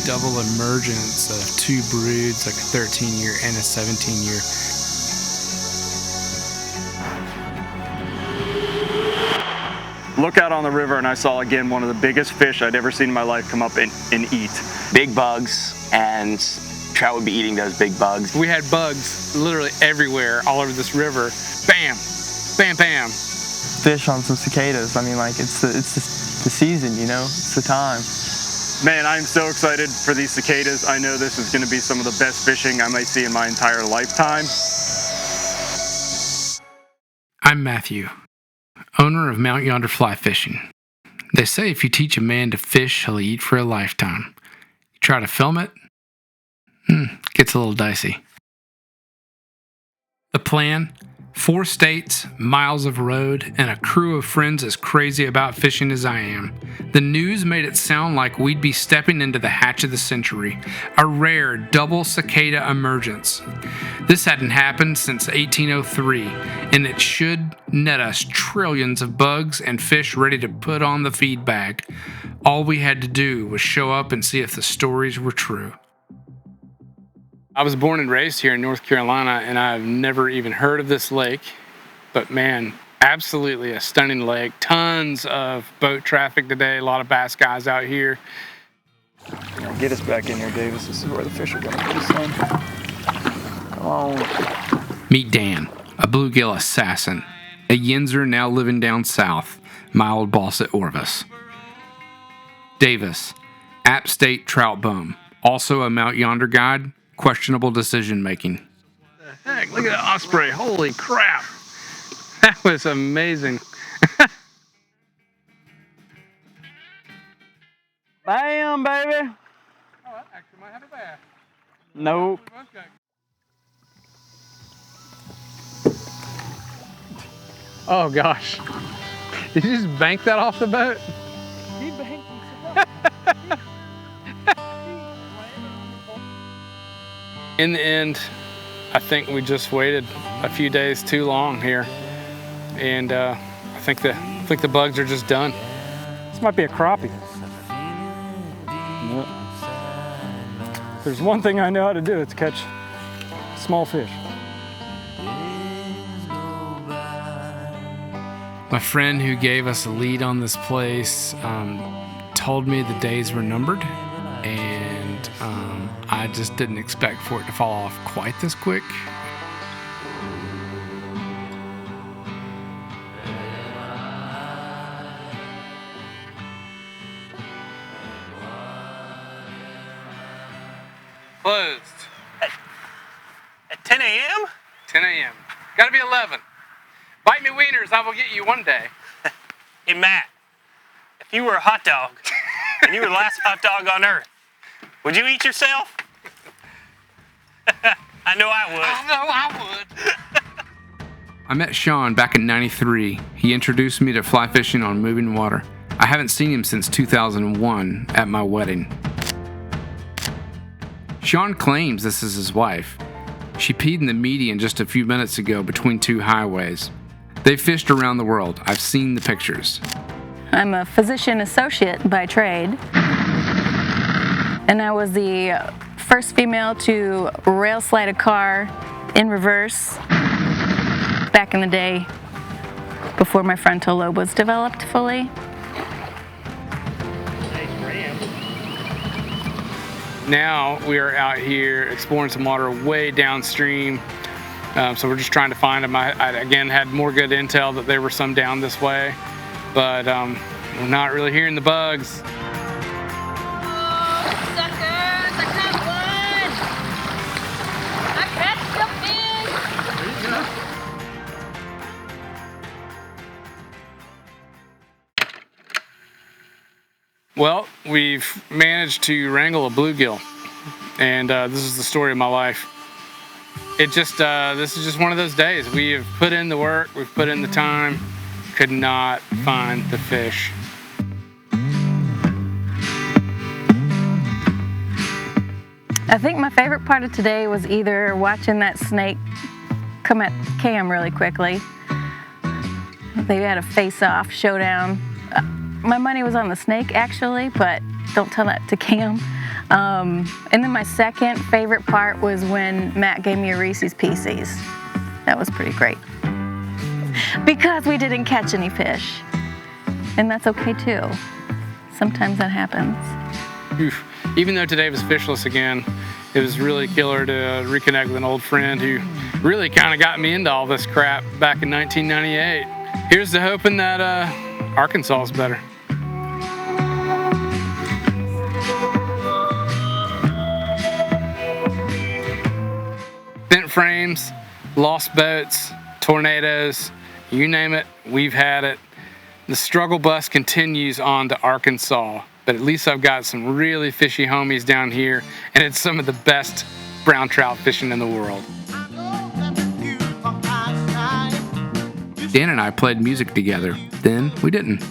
double emergence of two broods, like a 13-year and a 17-year. Look out on the river and I saw again one of the biggest fish I'd ever seen in my life come up and eat. Big bugs, and trout would be eating those big bugs. We had bugs literally everywhere, all over this river. Bam, bam, bam. Fish on some cicadas. I mean, like, it's the season, you know? It's the time. Man, I'm so excited for these cicadas. I know this is going to be some of the best fishing I might see in my entire lifetime. I'm Matthew, owner of Mount Yonder Fly Fishing. They say if you teach a man to fish, he'll eat for a lifetime. You try to film it, gets a little dicey. The plan? 4 states, miles of road, and a crew of friends as crazy about fishing as I am. The news made it sound like we'd be stepping into the hatch of the century, a rare double cicada emergence. This hadn't happened since 1803, and it should net us trillions of bugs and fish ready to put on the feed bag. All we had to do was show up and see if the stories were true. I was born and raised here in North Carolina, and I've never even heard of this lake. But man, absolutely a stunning lake. Tons of boat traffic today, a lot of bass guys out here. Get us back in here, Davis. This is where the fish are going to be, son. Come on. Meet Dan, a bluegill assassin, a yinzer now living down south, my old boss at Orvis. Davis, App State trout bum, also a Mount Yonder guide. Questionable decision making. The heck, look at that osprey. Holy crap. That was amazing. Bam, baby. Oh, that actually might have a bass. Nope. Oh gosh. Did you just bank that off the boat? He banked In the end, I think we just waited a few days too long here, and I think the bugs are just done. This might be a crappie. Yep. If there's one thing I know how to do, it's catch small fish. My friend who gave us a lead on this place told me the days were numbered, and I just didn't expect for it to fall off quite this quick. Closed. At 10 a.m.? 10 a.m. Gotta be 11. Bite me wieners, I will get you one day. Hey, Matt, if you were a hot dog and you were the last hot dog on earth, would you eat yourself? I know I would. I know I would. I met Sean back in '93. He introduced me to fly fishing on moving water. I haven't seen him since 2001 at my wedding. Sean claims this is his wife. She peed in the median just a few minutes ago between 2 highways. They've fished around the world. I've seen the pictures. I'm a physician associate by trade, and I was the first female to rail slide a car in reverse back in the day before my frontal lobe was developed fully. Now we are out here exploring some water way downstream. So we're just trying to find them. I again had more good intel that there were some down this way, but we're not really hearing the bugs. Well, we've managed to wrangle a bluegill, and this is the story of my life. This is just one of those days. We have put in the work, we've put in the time, could not find the fish. I think my favorite part of today was either watching that snake come at Cam really quickly. They had a face-off showdown. My money was on the snake, actually, but don't tell that to Cam. And then my second favorite part was when Matt gave me a Reese's Pieces. That was pretty great. Because we didn't catch any fish. And that's okay too. Sometimes that happens. Oof. Even though today was fishless again, it was really killer to reconnect with an old friend who really kind of got me into all this crap back in 1998. Here's to hoping that Arkansas is better. Bent frames, lost boats, tornadoes, you name it, we've had it. The struggle bus continues on to Arkansas, but at least I've got some really fishy homies down here, and it's some of the best brown trout fishing in the world. Dan and I played music together, then we didn't.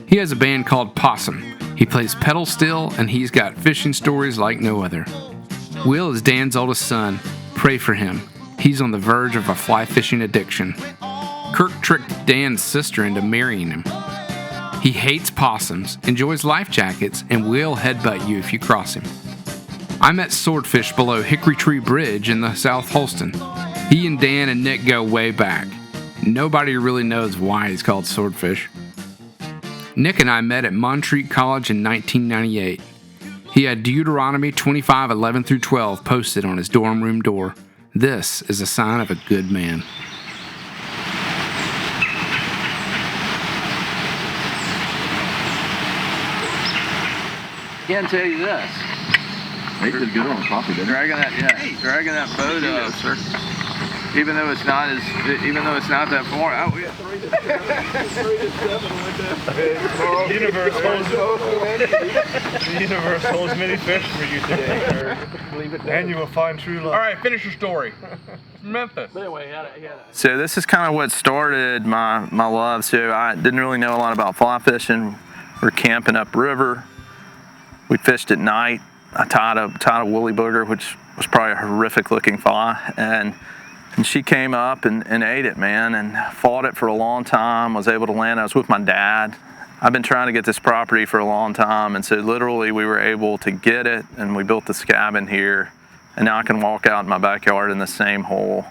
He has a band called Possum. He plays pedal steel, and he's got fishing stories like no other. Will is Dan's oldest son. Pray for him. He's on the verge of a fly fishing addiction. Kirk tricked Dan's sister into marrying him. He hates possums, enjoys life jackets, and will headbutt you if you cross him. I met Swordfish below Hickory Tree Bridge in the South Holston. He and Dan and Nick go way back. Nobody really knows why he's called Swordfish. Nick and I met at Montreat College in 1998. He had Deuteronomy 25:11-12 posted on his dorm room door. This is a sign of a good man. I can tell you this. They did good on coffee, didn't they? Dragging that boat up, sir. Even though it's not that far out. We had 3 to 7 The universe holds many fish for you today, and you will find true love. All right, finish your story. Memphis. So this is kind of what started my love. So I didn't really know a lot about fly fishing. We're camping upriver. We fished at night. I tied a woolly booger, which was probably a horrific looking fly, and she came up and ate it, man, and fought it for a long time. Was able to land. I was with my dad. I've been trying to get this property for a long time, and so literally we were able to get it, and we built this cabin here, and now I can walk out in my backyard in the same hole.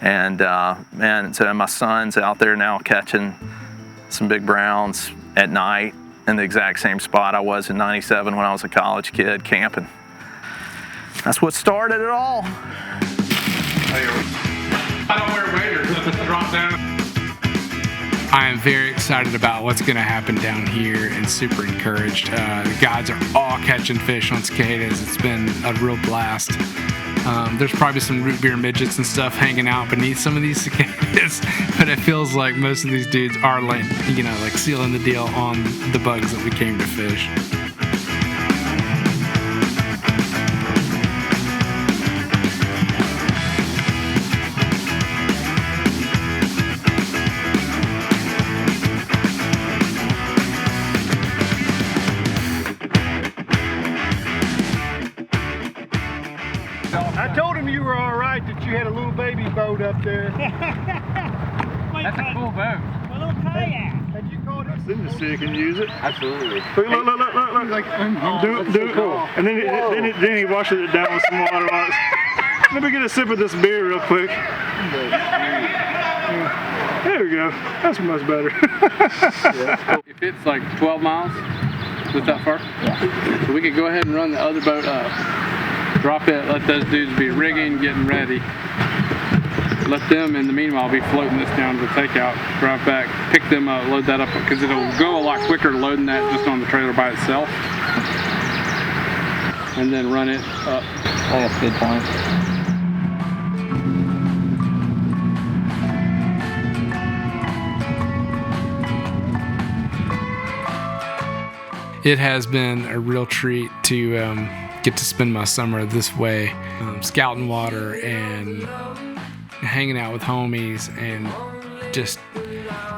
And man, so my son's out there now catching some big browns at night in the exact same spot I was in '97 when I was a college kid camping. That's what started it all. I don't wear waders, just drop down. I am very excited about what's going to happen down here and super encouraged. The guides are all catching fish on cicadas. It's been a real blast. There's probably some root beer midgets and stuff hanging out beneath some of these cicadas, but it feels like most of these dudes are like sealing the deal on the bugs that we came to fish. I told him you were all right, that you had a little baby boat up there. That's a cool boat. A little kayak. Had you caught it? Then just see you can use it. Absolutely. Look. Like, do it. And then he washes it down with some water. Let me get a sip of this beer real quick. There we go. That's much better. If it's like 12 miles, is it that far? Yeah. So we could go ahead and run the other boat up. Drop it, let those dudes be rigging, getting ready. Let them, in the meanwhile, be floating this down to the takeout, drive back, pick them up, load that up, because it'll go a lot quicker loading that just on the trailer by itself. And then run it up. That's a good point. It has been a real treat to get to spend my summer this way, scouting water and hanging out with homies and just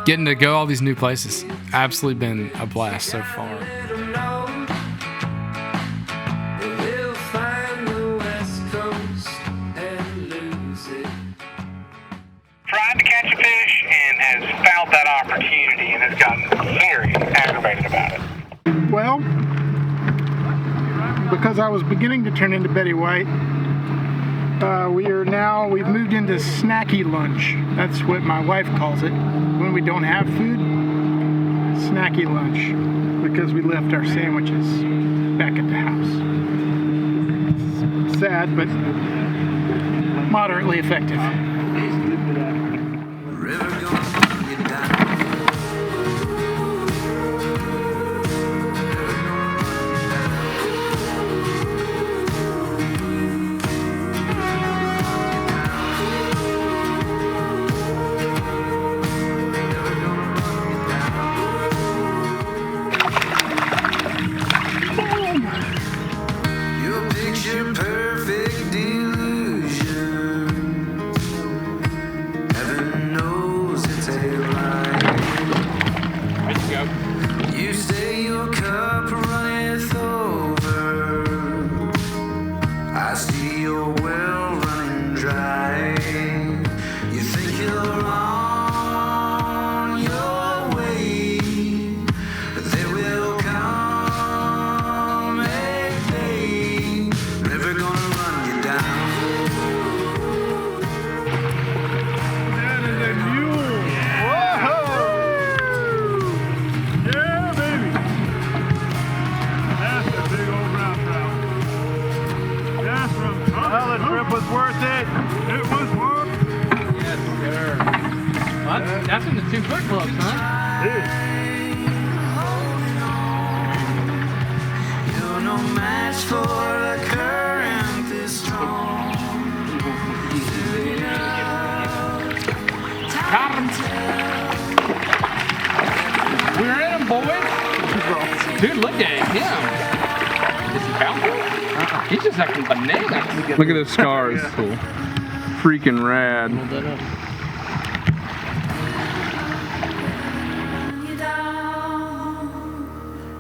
getting to go all these new places. Absolutely been a blast so far. Tried to catch a fish and has fouled that opportunity and has gotten very aggravated about it. Well, because I was beginning to turn into Betty White, we've moved into snacky lunch. That's what my wife calls it. When we don't have food, snacky lunch, because we left our sandwiches back at the house. Sad, but moderately effective. That's in the 2 foot clubs, huh? You're no match for a current this strong. We're in them, boys. Dude, look at him. Is he bouncing? He's just acting bananas. Look at those scars. Cool. Freaking rad.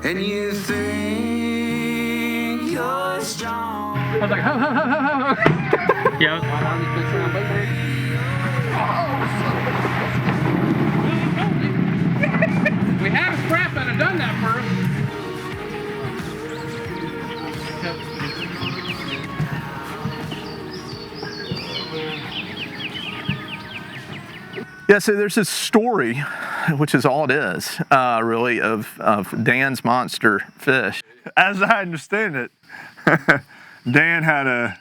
And you think you're strong. I was like, ho, ho, ho, ho, ho. Yeah. We had a scrap and I've done that first. Yeah, so there's this story, which is all it is, really, of Dan's monster fish. As I understand it, Dan had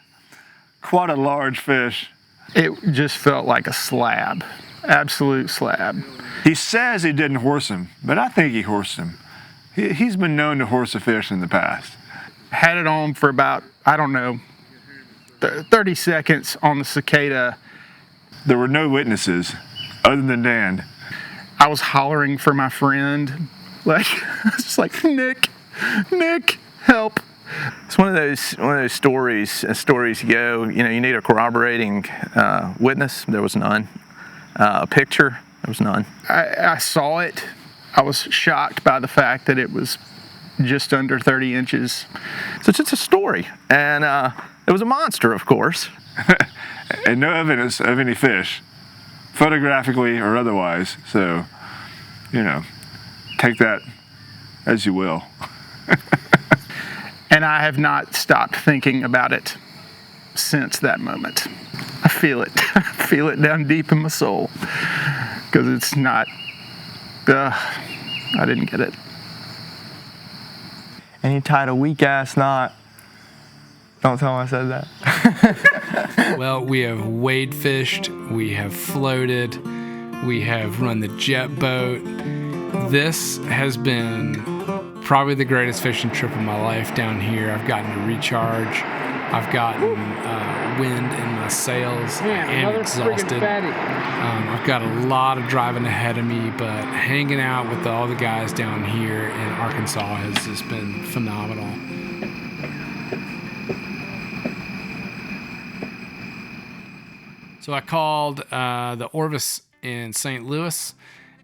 quite a large fish. It just felt like a slab, absolute slab. He says he didn't horse him, but I think he horsed him. He's been known to horse a fish in the past. Had it on for about, I don't know, 30 seconds on the Cicada. There were no witnesses other than Dan. I was hollering for my friend, like, I was just like, Nick, help. It's one of those stories. As stories go, you need a corroborating witness. There was none. A picture. There was none. I saw it. I was shocked by the fact that it was just under 30 inches. So it's just a story, and it was a monster, of course. And no evidence of any fish, photographically or otherwise. So, take that as you will. And I have not stopped thinking about it since that moment. I feel it. I feel it down deep in my soul. Because it's not, I didn't get it. And he tied a weak ass knot. Don't tell him I said that. Well, we have wade fished, we have floated, we have run the jet boat. This has been probably the greatest fishing trip of my life down here. I've gotten to recharge. I've gotten wind in my sails. I'm exhausted. I've got a lot of driving ahead of me, but hanging out with all the guys down here in Arkansas has just been phenomenal. So I called the Orvis in St. Louis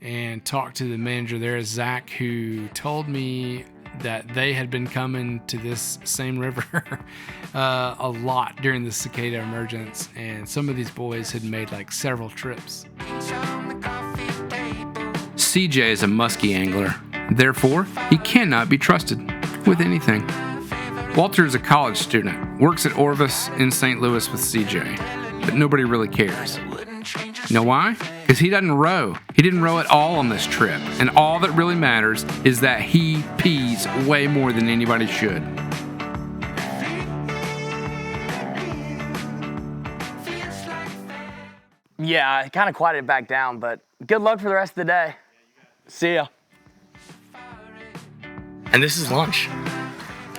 and talked to the manager there, Zach, who told me that they had been coming to this same river a lot during the cicada emergence, and some of these boys had made like several trips. CJ is a musky angler, therefore he cannot be trusted with anything. Walter is a college student, works at Orvis in St. Louis with CJ, but nobody really cares. You know why? Because he doesn't row. He didn't row at all on this trip, and all that really matters is that he pees way more than anybody should. Yeah, I kind of quieted it back down, but good luck for the rest of the day. See ya. And this is lunch.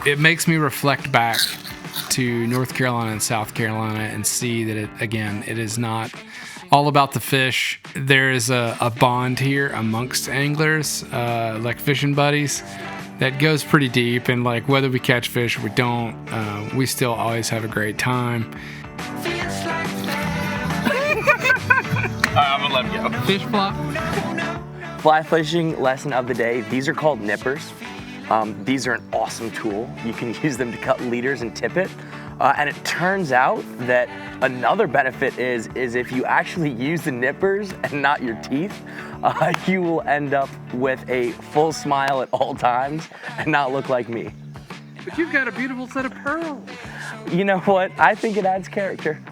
It makes me reflect back to North Carolina and South Carolina and see that it is not all about the fish. There is a bond here amongst anglers, like fishing buddies, that goes pretty deep. And like whether we catch fish or we don't, we still always have a great time. I'm gonna let him go. Fish flop. Fly fishing lesson of the day. These are called nippers. These are an awesome tool. You can use them to cut leaders and tip it. And it turns out that another benefit is if you actually use the nippers and not your teeth, you will end up with a full smile at all times and not look like me. But you've got a beautiful set of pearls. You know what? I think it adds character.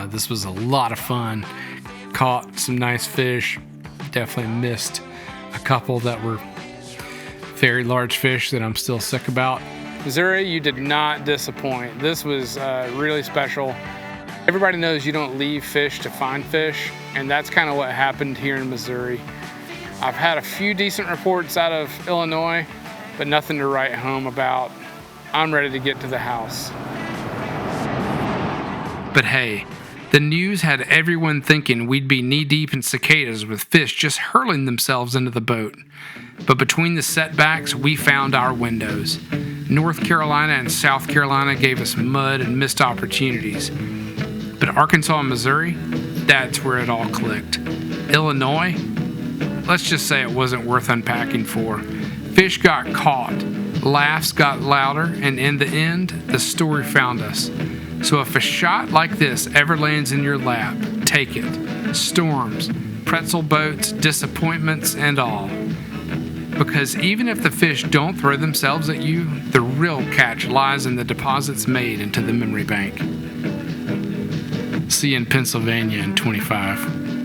This was a lot of fun. Caught some nice fish. Definitely missed a couple that were very large fish that I'm still sick about. Missouri, you did not disappoint. This was really special. Everybody knows you don't leave fish to find fish, and that's kind of what happened here in Missouri. I've had a few decent reports out of Illinois, but nothing to write home about. I'm ready to get to the house. But hey, the news had everyone thinking we'd be knee-deep in cicadas with fish just hurling themselves into the boat. But between the setbacks, we found our windows. North Carolina and South Carolina gave us mud and missed opportunities. But Arkansas and Missouri, that's where it all clicked. Illinois, let's just say it wasn't worth unpacking for. Fish got caught, laughs got louder, and in the end, the story found us. So if a shot like this ever lands in your lap, take it. Storms, pretzel boats, disappointments, and all. Because even if the fish don't throw themselves at you, the real catch lies in the deposits made into the memory bank. See you in Pennsylvania in 25.